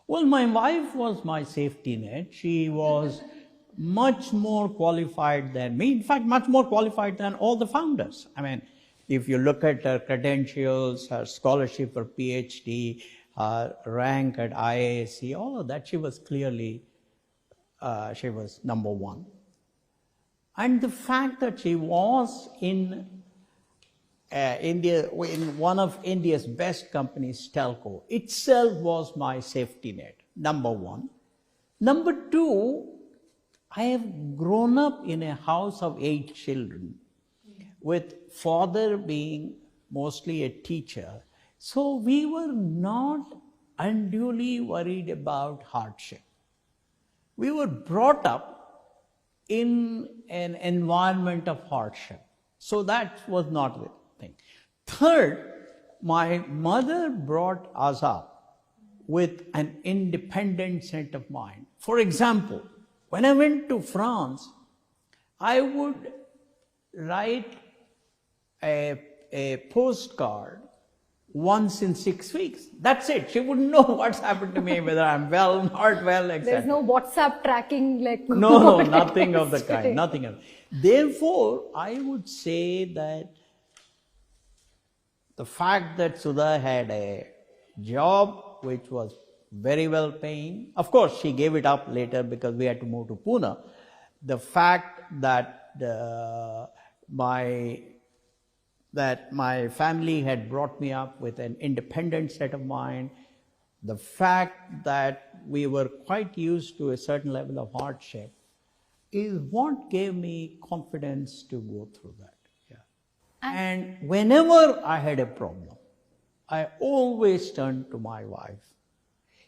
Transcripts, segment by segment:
Well, my wife was my safety net. She was much more qualified than me. In fact, much more qualified than all the founders. I mean, if you look at her credentials, her scholarship for PhD, her rank at IASC, all of that, she was clearly, she was number one. And the fact that she was in one of India's best companies, Telco, itself was my safety net, number one. Number two, I have grown up in a house of 8 children, with father being mostly a teacher. So we were not unduly worried about hardship. We were brought up in an environment of hardship. So that was not the thing. Third, my mother brought us up with an independent set of mind. For example, when I went to France, I would write a postcard once in 6 weeks. That's it. She wouldn't know what's happened to me, whether I'm well, not well, etc. There's no WhatsApp tracking like... No, nothing of the kind, nothing of. Therefore, I would say that the fact that Sudha had a job which was very well paying, of course she gave it up later because we had to move to Pune. The fact that my family had brought me up with an independent set of mind, the fact that we were quite used to a certain level of hardship is what gave me confidence to go through that. Yeah. And whenever I had a problem, I always turned to my wife.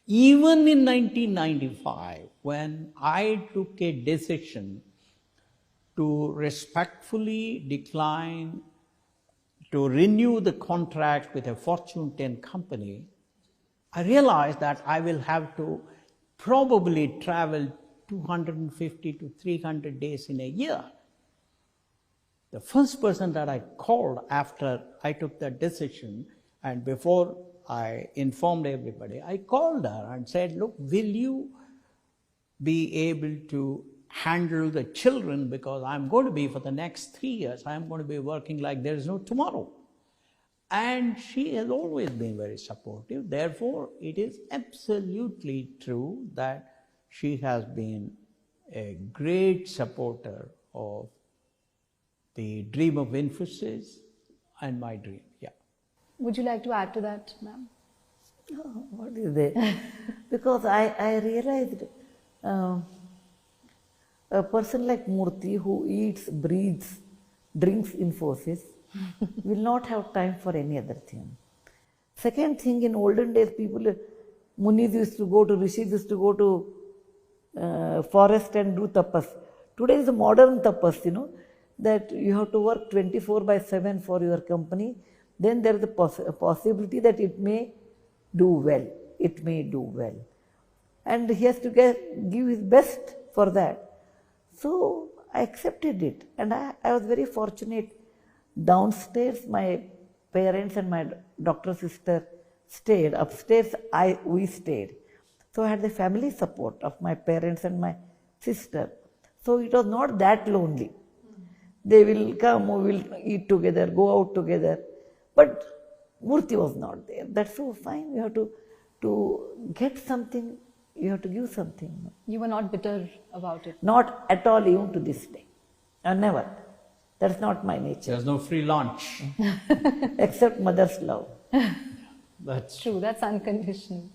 Even in 1995, when I took a decision to respectfully decline to renew the contract with a Fortune 10 company, I realized that I will have to probably travel 250 to 300 days in a year. The first person that I called after I took that decision, and before I informed everybody, I called her and said, look, will you be able to handle the children, because I'm going to be, for the next 3 years, I'm going to be working like there is no tomorrow. And she has always been very supportive. Therefore, it is absolutely true that she has been a great supporter of the dream of Infosys and my dream. Yeah. Would you like to add to that, ma'am? No, what is there? Because I realized a person like Murthy who eats, breathes, drinks Infosys will not have time for any other thing. Second thing, in olden days, people, Munis used to go to, Rishis used to go to forest and do tapas. Today is a modern tapas, you know, that you have to work 24/7 for your company. Then there is a possibility that it may do well. It may do well. And he has to give his best for that. So I accepted it. And I was very fortunate. Downstairs, my parents and my doctor sister stayed. Upstairs, we stayed. So I had the family support of my parents and my sister. So it was not that lonely. They will come, we will eat together, go out together. But Murthy was not there. That's so fine. You have to get something, you have to give something. You were not bitter about it? Not at all, even to this day. Never. That's not my nature. There's no free lunch. Except mother's love. That's true. That's unconditional.